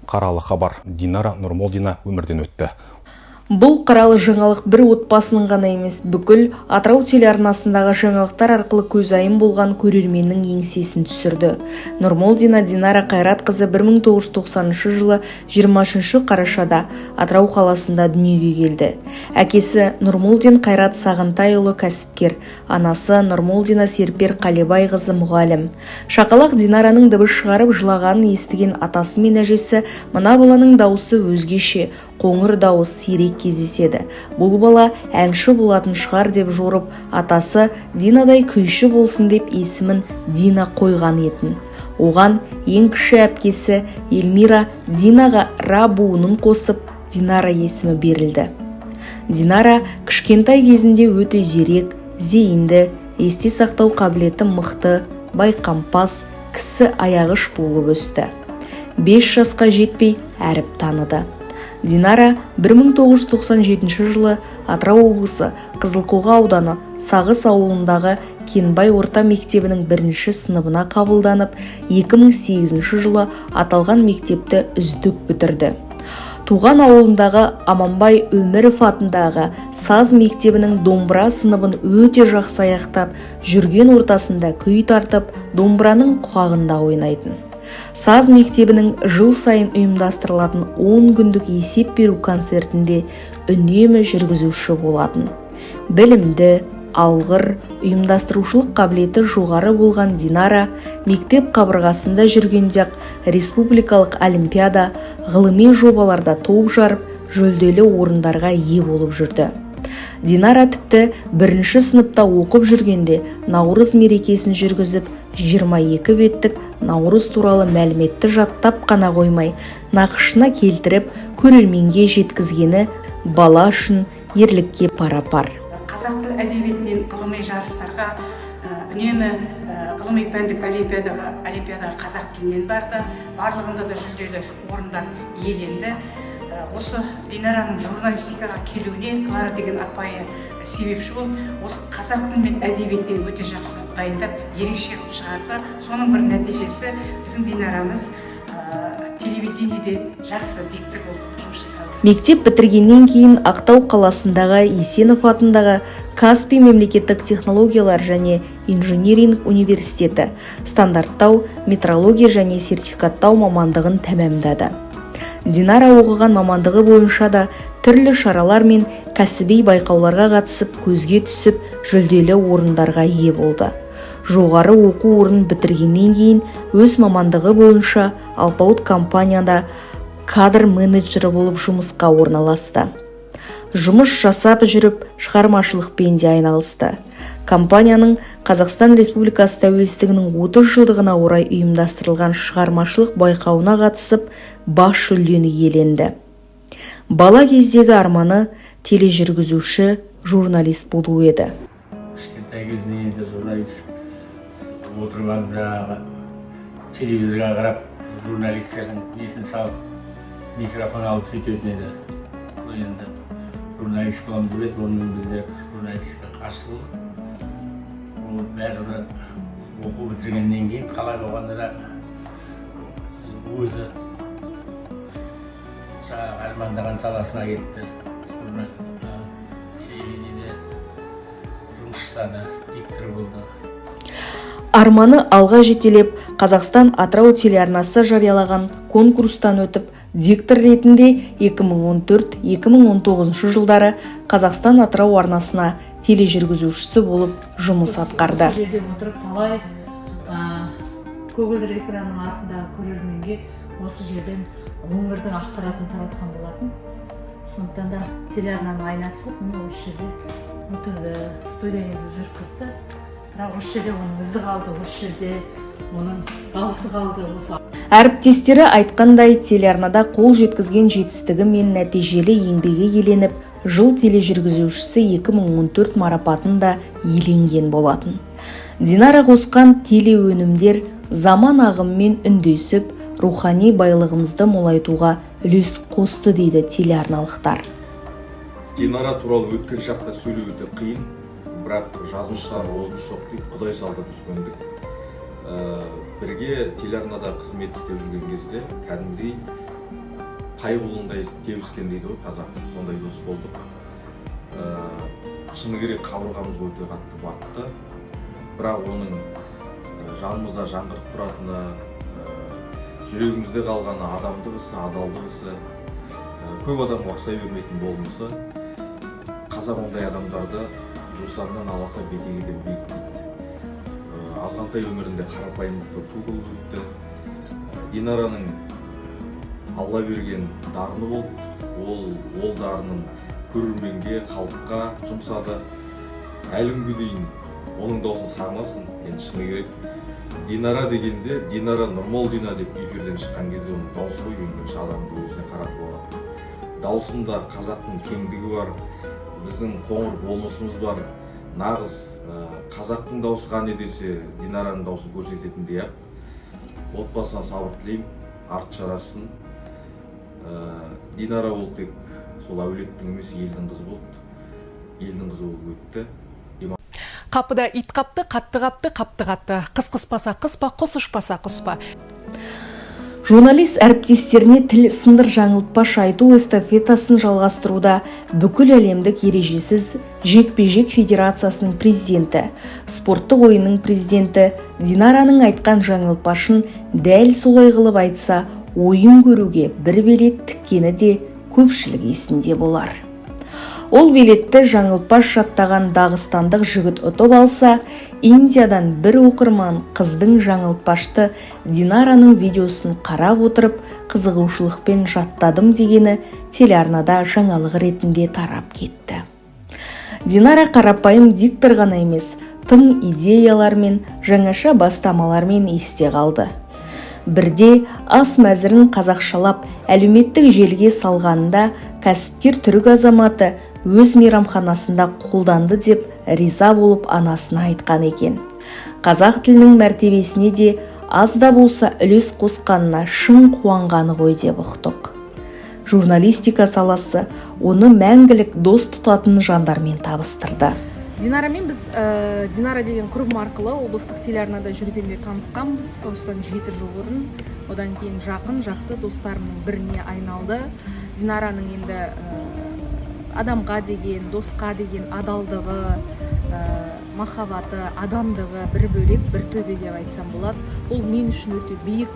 қаралы хабар. Динара Нұрмолдина өмірден өтті. Бұл қаралы жаңалық бір отбасының ғана емес, бүкіл Атырау телеарнасындағы жаңалықтар арқылы көзайым болған көрерменнің еңсесін түсірді. Нұрмолдина Динара Қайратқызы 1990 жылы 23 қарашада Атырау қаласында дүниеге келді. Әкесі Нұрмолдин Қайрат Сағынтайұлы кәсіпкер, анасы Нұрмолдина Серпер Қалебайқызы мұғалім. Шақалақ Динараның дыбыс шығарып жылағанын естіген атасы мен әжесі, мына баланың дауысы өзгеше, қоңыр дауыс сирек кездеседі. Бұл бала әнші болатын шығар деп жорып, атасы Динадай күйші болсын деп есімін Дина қойған етін. Оған ең кіші әпкесі Эльмира Динаға Ра буынын қосып, Динара есімі берілді. Динара кішкентай кезінде өте зерек, зейінді, есте сақтау қабілеті мықты, байқампаз, кісі аяғыш болып өсті. 5 жасқа жетпей әріп таныды. Динара 1997 жылы Атырау облысы Қызылқоға ауданы Сағыс ауылындағы Кенбай орта мектебінің 1-ші сыныбына қабылданып, 2008 жылы аталған мектепті үздік бітірді. Туған ауылындағы Аманбай Өміров атындағы саз мектебінің домбыра сыныбын өте жақсы аяқтап, жүрген ортасында күй тартып, домбыраның құлағында ойнайтын. Саз мектебінің жыл сайын ұйымдастырылатын 10 күндік есеп беру концертінде үнемі жүргізуші болатын. Білімді, алғыр, ұйымдастырушылық қабілеті жоғары болған Динара мектеп қабырғасында жүргенде-ақ республикалық олимпиада, ғылыми жобаларда топ жарып, жүлделі орындарға ие болып жүрді. Динара тіпті 1-ші сыныпта оқып жүргенде Наурыз мерекесін жүргізіп, 22 беттік Наурыз туралы мәліметті жаттап қана қоймай, нақышына келтіріп, көрерменге жеткізгені бала үшін ерлікке пара-пар. Қазақ тіл әдебиетінен ғылыми жарыстарға, үнемі ғылыми пәндік олимпиадаға қазақ тілінен барды, барлығында да жүлделі орындар иеленді. Осы Динараның журналистикаға келуіне Клара деген апайы себепші болып, осы қазақ тілі мен әдебиетінен өте жақсы дайындап, ерекше қылып шығарды. Соның бір нәтижесі біздің Динарамыз телевидениеде жақсы диктор болып жұмыс жасады. Мектеп бітіргеннен кейін Ақтау қаласындағы Есенов атындағы Каспий мемлекеттік технологиялар және инжиниринг университеті стандарттау, метрология және сертификаттау мамандығын тәмамдады. Динара оқыған мамандығы бойынша да түрлі шаралар мен кәсіби байқауларға қатысып, көзге түсіп, жүлделі орындарға ие болды. Жоғары оқу орнын бітіргеннен кейін өз мамандығы бойынша Алпауыт компанияда кадр менеджері болып жұмысқа орналасты. Жұмыс жасап жүріп, шығармашылықпен де айналысты. Компанияның Қазақстан Республикасы тәуелсіздігінің 30 жылдығына орай ұйымдастырылған шығармашылық байқауына қатысып, бас жүлдені иеленді. Бала кездегі арманы тележүргізуші, журналист болу еді. Кішкентай кезінен де журналист отырғанда телевизорға қарап, журналистердің есін салып, микрофон алып сөйтетін еді. Енді журналист боламын деп еді, оның біздер журналистика қарсы болды. Ол бәрі оқу бітіргеннен кейін қалай болғанда да өзі армандаған саласына кетті. Телевизияда жұмыс жасады, диктор болды. Арманы алға жетелеп, Қазақстан Атырау телеарнасы жариялаған конкурстан өтіп, диктор ретінде 2014-2019 жылдары Қазақстан Атырау арнасына тележүргізушісі болып жұмыс атқарды. Жерде отырып талай көгілдір экранның артындағы көрерменге осы жерден өңірдің ақпаратын таратқан болатын. Сондықтан да телеарнаның айнасы болып, міне осы жерде отырды, студия жүріп кетті. Бірақ осы жерде оның ізі қалды, осы жерде оның дауысы қалды. Әріптестері айтқандай, телеарнада қол жеткізген жетістігі мен нәтижелі еңбегі еленіп, жыл тележүргізушісі 2014 марапатын да иеленген болатын. Динара қосқан телеөнімдер заман ағыммен үндесіп, рухани байлығымызды молайтуға үлес қосты дейді телеарналықтар. Динара туралы өткен шақта сөйлеуді қиын, бірақ жазушылар озғыш жоқ дейді, Құдай салды біз көндік. Бірге телеарнада қызмет істеп жүрген кезде кәдімгідей тайбұлындай тебіскен дейді ғой қазақ, сондай дос болдық. Шыны керек қабырғамыз өте қатты батты, бірақ оның жанымызда жаңғырып тұратыны, жүрегімізде қалғаны адамдығысы, адалдығысы, көп адамға ұқсай бермейтін болмысы, қазақ ондай адамдарды жусаннан аласа бетегеден биік дейді. Азғантай өмірінде қарапайымдықты туғызып өтті. Динараның Алла берген дарыны болды. Ол дарынын көрерменге, халыққа жұмсады. Әлі күнге дейін оның даусын сағынасың. Енді шыны керек, Динара дегенде, Динара Нұрмолдина деп эфирден шыққан кезде оның дауысы ғой ең адамды өзіне қаратып алады. Даусында қазақтың кеңдігі бар, біздің қоңыр болмысымыз бар. Нағыз қазақтың даусы қане десе, Динараның даусын көрсететіндей. Отбасына сабыр тілеймін, арты жарасын. Динара ол тек сол әулеттің емес, елдің қызы болды. Елдің қызы болып өтті. Қапыда ит қапты, қатты қапты, қапты қатты. Қыс қыспаса қыспа, құс ұшпаса құспа. Журналист әріптестеріне тіл сындыр жаңылтпаш айту эстафетасын жалғастыруда бүкіл әлемдік ережесіз жекпе-жек федерациясының президенті, спорттық ойынның президенті Динараның айтқан жаңылтпашын дәл солай қылып айтса, ойын көруге бір билет тіккені де көпшілік есінде болар. Ол билетті жаңылтпаш жаттаған дағыстандық жігіт ұтып алса, Индиядан бір оқырман қыздың жаңылтпашты Динараның видеосын қарап отырып қызығушылықпен жаттадым дегені телеарнада жаңалық ретінде тарап кетті. Динара қарапайым диктор ғана емес, тың идеялармен, жаңаша бастамалармен есте қалды. Бірде ас мәзірін қазақшалап әлеуметтік желіге салғанында кәсіпкер түрік азаматы өз мейрамханасында қолданды деп риза болып анасына айтқан екен. Қазақ тілінің мәртебесіне де аз да болса үлес қосқанына шын қуанғаны ғой деп ұқтық. Журналистика саласы оны мәңгілік дос тұтатын жандармен табыстырды. Динарамен біз Динара деген құрбым арқылы облыстық телеарнада жүргенде танысқанбыз. Осыдан 7 жыл бұрын. Одан кейін жақын, жақсы достарымның біріне айналды. Динараның енді адамға деген, досқа деген адалдығы, махаббаты, адамдығы бір бөлек, бір төбе деп айтсам болады. Ол мен үшін өте биік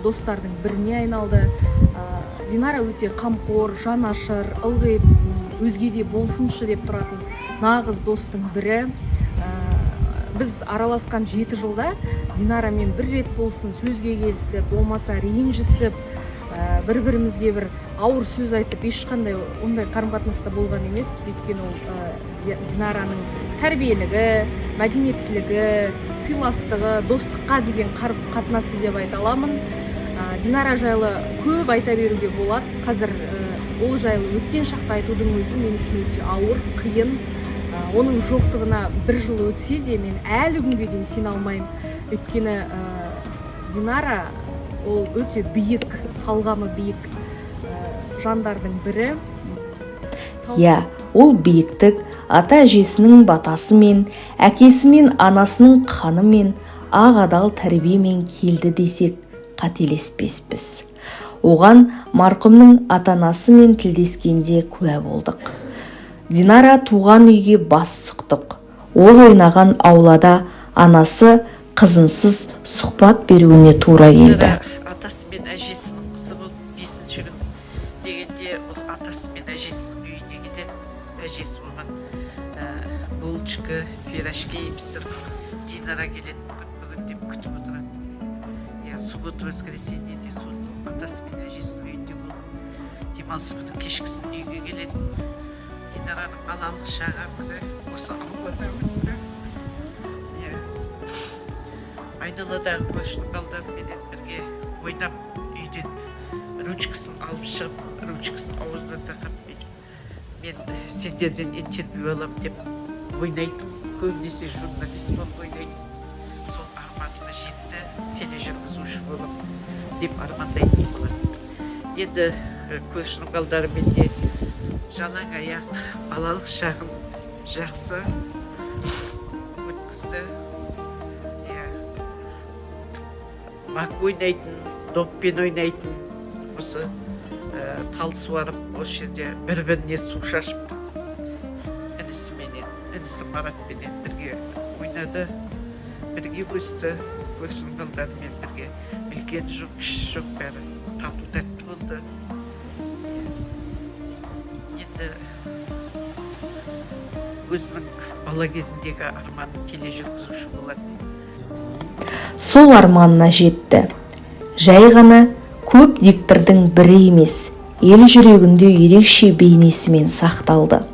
достардың біріне айналды. Динара өте қамқор, жанашыр, ылғи өзгеде болсыншы деп тұратын нағыз достың бірі. Біз араласқан 7 жылда Динарамен бір рет болсын сөзге келісіп, болмаса ренжісіп, бір-бірімізге бір ауыр сөз айтып, ешқандай ондай қарым-қатынаста болған емес. Біз өйткені ол Динараның тәрбиелігі, мәдениеттілігі, сыйластығы, достыққа деген қарым-қатынасы деп айта аламын. Динара жайлы көп айта беруге болады. Қазір ол жайлы өткен шақта айтудың өзі мен үшін өте ауыр, қиын. Оның жоқтығына 1 жыл өтсе де мен әлі күнге дейін сене алмаймын. Өйткені Динара ол өте биік, талғамы биік жандардың бірі. Ол биіктік ата-әжесінің батасымен, әкесімен, анасының қанымен, ақ адал тәрбиемен келді десек қателеспеспіз. Оған марқұмның ата-анасымен тілдескенде куә болдық. Динара туған үйге бас сұқтық. Ол ойнаған аулада анасы қызынсыз сұхбат беруіне тура келді. Атасы мен әжесінің қызы болып 5-ші күн дегенде ол атасы мен әжесінің үйіне кетеді. Әжесі болған булочка, пирожки пісіріп, Динара келеді бүгін деп күтіп отырады. Суббота воскресенье де сол атасы мен әжесінің үйінде болып, демалыс күні кешкісін үйге келеді. Динараның балалық шағы күні осы аулада өтті. Айналадағы көршінің балдарменен бірге ойнап, үйден ручкасын алып шығып, ручкасын ауызына тақап, мен сендерден интервью алам деп ойнайды. Көбінесе журналист болып ойнайды. Сол арманына жетті, тележүргізуші болып деп армандайтын болады. Енді көршінің балдарымен де жалаң аяқ балалық шағын жақсы өткізді. Мак ойнайтын, доппен ойнайтын, осы тал суарып осы жерде бір-біріне су шашып інісі Маратпенен бірге ойнады, бірге өсті, көршінің балдарымен бірге. Білген жоқ, кіші жоқ, бәрі тату тәтті болды. Енді өзінің бала кезіндегі арманын тележүргізуші болатын. Сол арманына жетті. Жай ғана көп диктордың бірі емес, ел жүрегінде ерекше бейнесімен сақталды.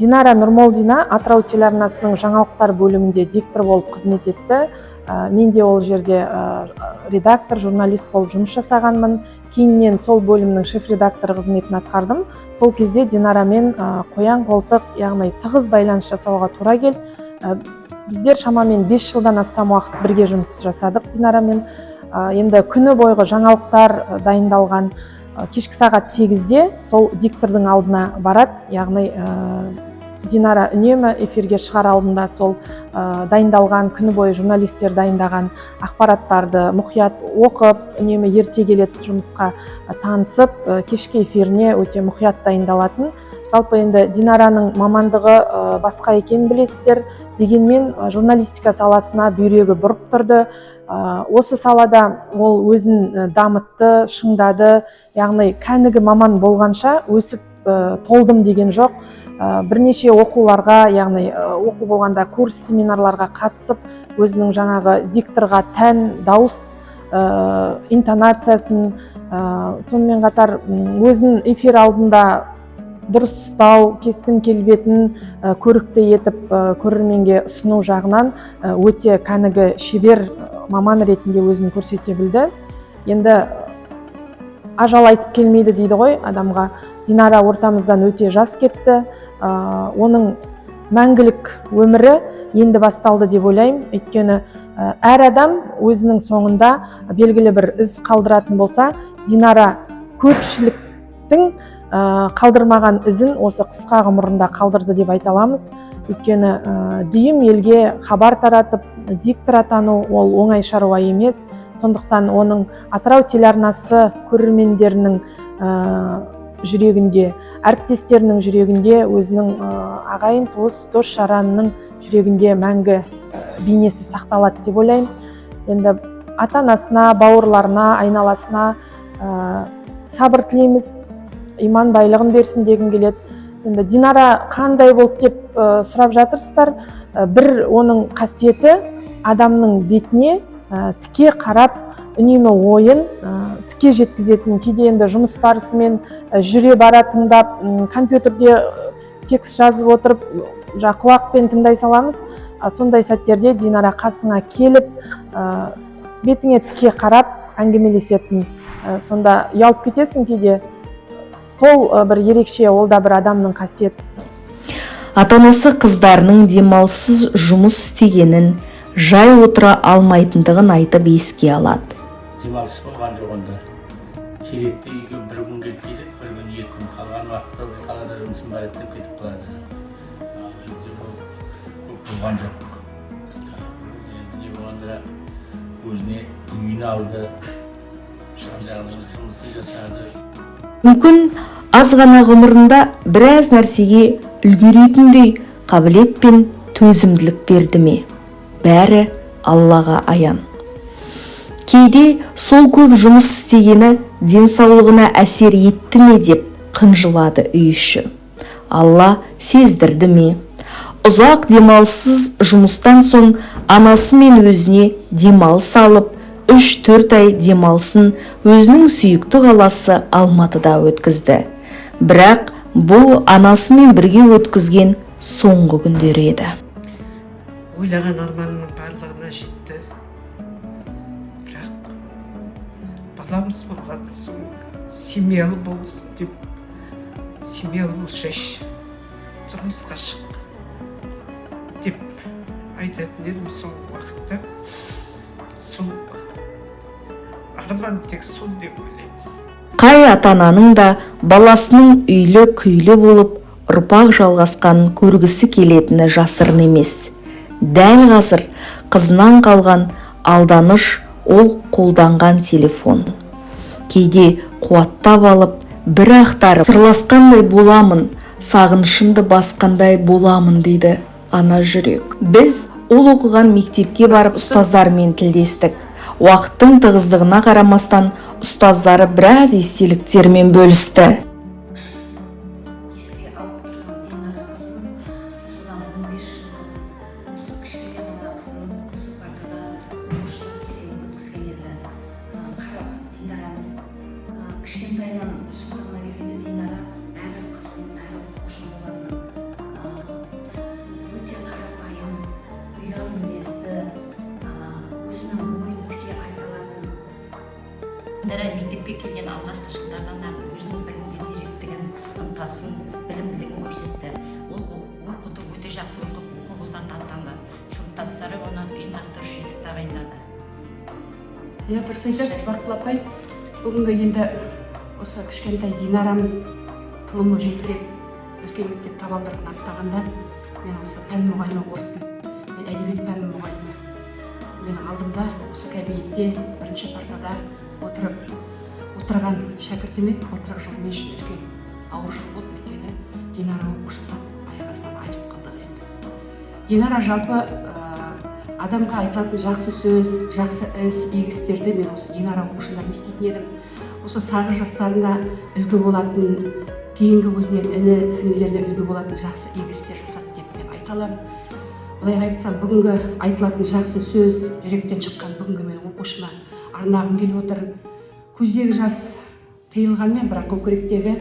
Динара Нұрмолдина Атырау телеарнасының жаңалықтар бөлімінде диктор болып қызмет етті. Мен де ол жерде редактор, журналист болып жұмыс жасағанмын. Кейіннен сол бөлімнің шеф-редакторы қызметін атқардым. Сол кезде Динарамен қоян қолтық, яғни тығыз байланыс жасауға тура келді. Біздер шамамен 5 жылдан астам уақыт бірге жұмыс жасадық Динарамен. Енді күні бойғы жаңалықтар дайындалған кешкі сағат 8-де сол диктордың алдына барады, яғни Динара үнемі эфирге шығар алдында сол дайындалған, күні бойы журналистер дайындаған ақпараттарды мұқият оқып, үнемі ерте келеді жұмысқа танысып, кешкі эфиріне өте мұқият дайындалатын. Жалпы енді Динараның мамандығы басқа екен білесіздер, дегенмен журналистика саласына бүйрегі бұрып тұрды. Осы салада ол өзін дамытты, шыңдады, яғни кәнігі маман болғанша өсіп толдым деген жоқ. Бірнеше оқуларға, яғни оқу болғанда курс, семинарларға қатысып, өзінің жаңағы дикторға тән дауыс интонациясын, сонымен қатар өзін эфир алдында дұрыс ұстау, кескін келбетін көрікті етіп көрерменге ұсыну жағынан өте кәнігі шебер маман ретінде өзін көрсете білді. Енді ажал айтып келмейді дейді ғой адамға. Динара ортамыздан өте жас кетті. Оның мәңгілік өмірі енді басталды деп ойлаймын. Өйткені әр адам өзінің соңында белгілі бір із қалдыратын болса, Динара көпшіліктің қалдырмаған ізін осы қысқа ғұмырында қалдырды деп айта аламыз. Өйткені дүйім елге хабар таратып, диктор атану ол оңай шаруа емес. Сондықтан оның Атырау телеарнасы көрермендерінің жүрегінде, әріптестерінің жүрегінде, өзінің ағайын туыс, дос жаранының жүрегінде мәңгі бейнесі сақталады деп ойлаймын. Енді ата-анасына, бауырларына, айналасына сабыр тілейміз, иман байлығын берсін дегім келеді. Енді Динара қандай болды деп сұрап жатырсыздар. Бір оның қасиеті адамның бетіне тіке қарап, үнемі ойын тіке жеткізетін. Кейде енді жұмыс барысымен жүре бара тыңдап, компьютерде текст жазып отырып, құлақпен тыңдай саламыз. Сондай сәттерде Динара қасыңа келіп, бетіңе тіке қарап әңгімелесетін. Сонда ұялып кетесің кейде. Сол бір ерекше, ол да бір адамның қасиеті. Ата-анасы қыздарының демалсыз жұмыс істегенін, жай отыра алмайтындығын айтып еске алады. Демалыс болған жоқ онда. Келетті үйге бір күн келіп кетіп, бір күн, екі күн қалған уақытта қалада жұмысын бар еттіп кетіп қалады. Көп болған жоқ. Не болғанда өзіне үйін алды, жұмысын жасады. Мүмкін аз ғана ғұмырында біраз нәрсеге үлгеретіндей қабілет пен төзімділік берді ме? Бәрі Аллаға аян. Кейде сол көп жұмыс істегені денсаулығына әсер етті ме деп қынжылады үй іші. Алла сездірді ме? Ұзақ демалсыз жұмыстан соң анасы мен өзіне демалыс алып, 3-4 ай демалсын өзінің сүйікті қаласы Алматыда өткізді. Бірақ бұл анасымен бірге өткізген соңғы күндері еді. Ойлаған арманның барлығына жетті. Бірақ баламыз болған соң семьялы болсын деп, семьялы болсайшы, тұрмысқа шық деп айтатын едім соңғы уақытта. Сол арман тек сол деп ойлаймын. Қай ата-ананың да баласының үйлі күйлі болып ұрпақ жалғасқанын көргісі келетіні жасырын емес. Дәл қазір қызынан қалған алданыш ол қолданған телефон. кейде қуаттап алып бір ақтарып сырласқандай боламын, сағынышымды басқандай боламын дейді ана жүрек. Біз ол оқыған мектепке барып ұстаздарымен тілдестік. Уақыттың тығыздығына қарамастан ұстаздары біраз естеліктермен бөлісті. Еске алып тұрған Динара қызым, осыдан 15 жыл бұрын осы кішкене ғана қызымыз осы партада оқушылық кезеңін өткізген еді. Қарап, Динарамыз кішкентайынан шындығына келгенде Динара әрі қызым, әрі оқушы болатын. Өте қарапайым, ұяң мінезді, өзінің ойын тіке айта алатын. Динара мектепке келген алғашқы жылдардан ақ өзінің білімге зеректігін, ынтасын, білімділігін көрсетті. Ол оқуды өте жақсы оқып, оқу озаты атанды. Сыныптастары оны ұйымдастырушы етіп тағайындады. Иә, дұрыс айтасыз, Бақыт апай. Бүгінгі енді осы кішкентай Динарамыз тылымы жетіліп, үлкен мектеп табалдырығын аттағанда, мен осы пән мұғалімі болсын, мен әдебиет пәні мұғалімі. Менің алдымда осы кабинетте бірінші партада отырған шәкіртіме былтырғы жыл мен үшін үлкен ауыр жыл болды, өйткені Динара оқушыдан аяқ астынан айырылып қалдық енді. Динара жалпы адамға айтылатын жақсы сөз, жақсы іс, игі істерді мен осы Динара оқушыдан еститін едім. Осы сағы жастарына үлгі болатын, кейінгі өзінен іні сіңлілеріне үлгі болатын жақсы игі істер жасады деп мен айта аламын. Олай айтсам, бүгінгі айтылатын жақсы сөз, жүректен шыққан бүгінгі менің оқушыма арнағым келіп отыр. Көздегі жас тыйылғанмен, бірақ көкіректегі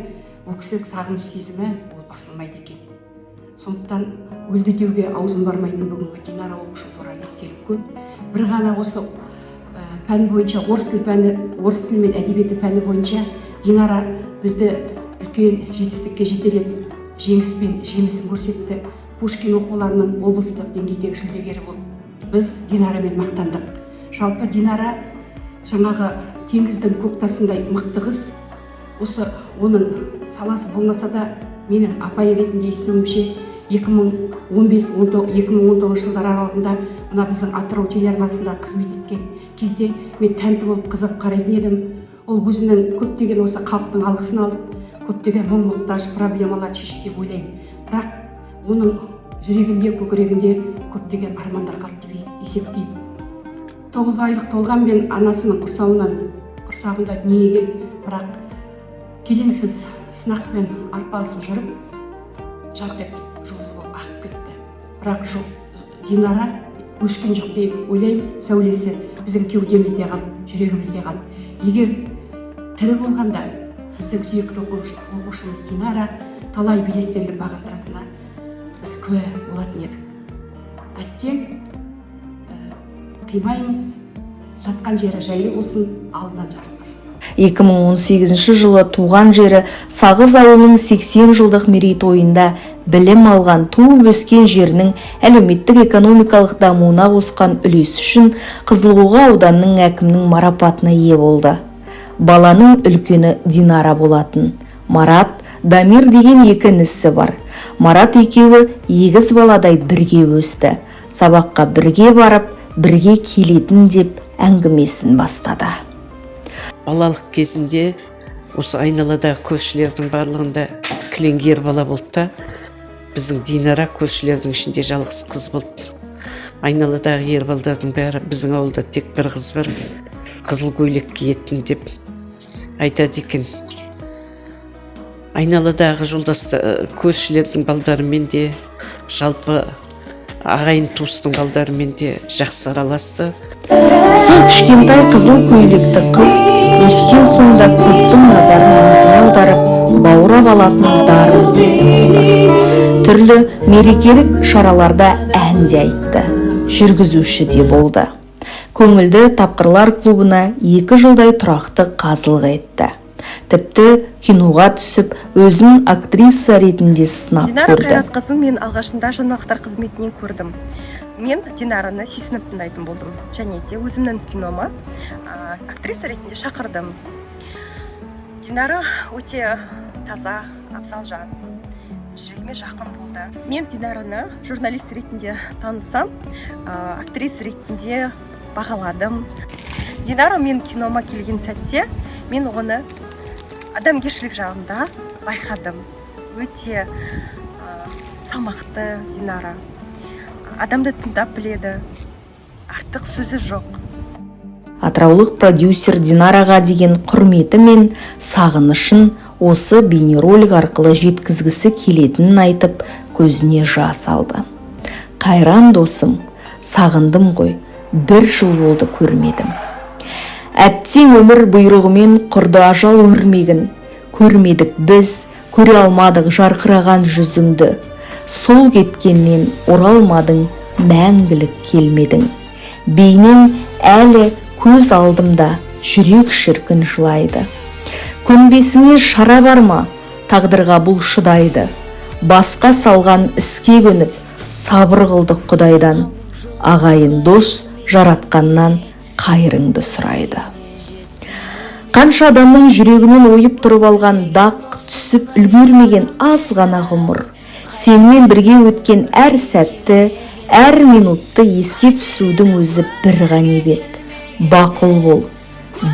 өксік сағыныш сезімі ол басылмайды екен. Сондықтан өлді деуге аузым бармайтын бүгінгі Динара оқушы туралы естелік көп. Бір ғана осы пән бойынша, орыс тілі мен әдебиеті пәні бойынша Динара бізді үлкен жетістікке жетеледі, жеңіспен жемісін көрсетті. Пушкин оқуларының облыстық деңгейдегі жүлдегері болды. Біз Динарамен мақтандық. Жалпы Динара жаңағы теңіздің көктасындай мықты қыз. Осы оның саласы болмаса да менің апай ретінде естуімше 2015-2019 жылдар аралығында мына біздің Атырау телеарнасында қызмет еткен кезде мен тәнті болып қызып қарайтын едім. Ол өзінің көптеген осы халықтың алғысын алып, көптеген мұң-мұқтаж проблемаларды шешті деп ойлаймын. Бірақ оның жүрегінде, көкірегінде көптеген армандар қалды деп есептеймін. 9 айлық толғанмен анасының құрсағында дүниеге келіп, бірақ келеңсіз сынақпен арпалысып жүріп, жарқ етіп, жұлдыз болып ағып кетті. Бірақ Динара өшкен жоқ деп ойлаймын, сәулесі біздің кеудемізде қалды, жүрегімізде қалды. Егер тірі болғанда біздің сүйікті оқушымыз Динара талай белестерді бағындыратынына біз куә болатын едік. Әттең қимаймыз, жатқан жері жайлы болсын, алдынан жарылмасын. 2018 жылы туған жері Сағыз ауылының 80 жылдық мерейтойында білім алған, туып өскен жерінің әлеуметтік-экономикалық дамуына қосқан үлесі үшін Қызылқоға ауданының әкімінің марапатына ие болды. Баланың үлкені Динара болатын. Марат, Дамир деген екі інісі бар. Марат екеуі егіз баладай бірге өсті. Сабаққа бірге барып, бірге келетін деп әңгімесін бастады. Балалық кезінде осы айналада көршілердің барлығында кілеңгер бала болды да, біздің Динара көршілердің ішінде жалғыз қыз болды. Айналадағы ер балдардың бәрі біздің ауылда тек бір қыз бар, қызыл көйлек киетін деп айтады екен. Айналадағы жолдасты көршілердің балдарымен де, жалпы ағайын туыстың балдарымен де жақсы араласты. Сол кішкентай қызыл көйлекті қыз өскен соңда көптің назарын өзіне аударып, баурап алатын дарын иесі болды. Түрлі мерекелік шараларда ән де айтты, жүргізуші де болды. Көңілді тапқырлар клубына 2 жылдай тұрақты қазылық етті. Тіпті киноға түсіп, өзін актриса ретінде сынап көрді. Динара Қайратқызын мен алғашында жаңалықтар қызметінен көрдім. Мен Динараны сүйсініп тыңдайтын болдым. Және де өзімнің кинома актриса ретінде шақырдым. Динара өте таза, абзал жан, жүрегіме жақын болды. Мен Динараны журналист ретінде танысам, актриса ретінде бағаладым. Динара мен кинома келген сәтте мен оны адамгершілік жағында байқадым. Өте салмақты Динара. Адамды тыңдап біледі, артық сөзі жоқ. Атыраулық продюсер Динараға деген құрметі мен сағынышын осы бейнеролик арқылы жеткізгісі келетінін айтып, көзіне жас алды. Қайран досым, сағындым ғой, 1 жыл болды көрмедім. Әттең өмір бұйрығымен құрды ажал өрмегін, көрмедік біз, көре алмадық жарқыраған жүзіңді. Сол кеткеннен оралмадың, мәңгілік келмедің. Бейнең әлі көз алдымда, жүрек шіркін жылайды. Көнбесіңе шара бар ма, тағдырға бұл шыдайды. Басқа салған іске көніп, сабыр қылдық Құдайдан. Ағайын дос жаратқаннан қайырыңды сұрайды. Қанша адамның жүрегінен ойып тұрып алған дақ, түсіп үлгермеген аз ғана ғұмыр. Сенімен бірге өткен әр сәтті, әр минутты еске түсірудің өзі бір ғанибет. Бақыл бол.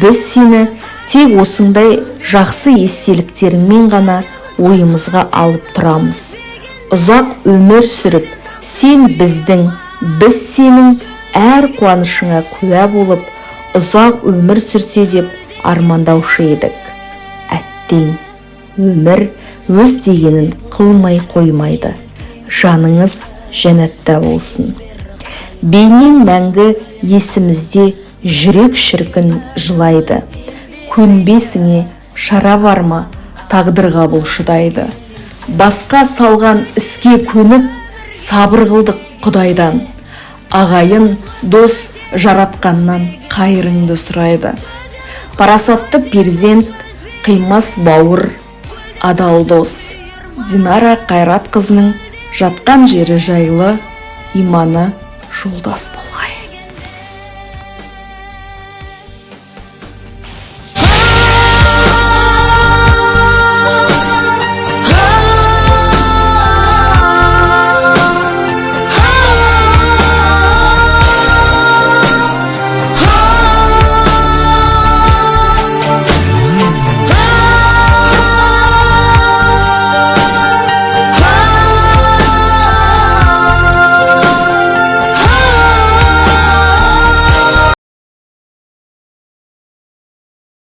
Біз сені тек осындай жақсы естеліктеріңмен ғана ойымызға алып тұрамыз. Ұзақ өмір сүріп, сен біздің, біз сенің әр қуанышыңа куә болып, ұзақ өмір сүрсе деп армандаушы едік. Әттең, өмір өз дегенін қылмай қоймайды. Жаныңыз жәннатта болсын. Бейнең мәңгі есімізде, жүрек шіркін жылайды. Көнбесіңе шара бар ма, тағдырға бұл шыдайды. Басқа салған іске көніп, сабыр қылдық Құдайдан. Ағайын дос жаратқаннан қайырыңды сұрайды. Парасатты перзент, қимас бауыр, адал дос. Динара Қайратқызының жатқан жері жайлы, иманы жолдас болғай.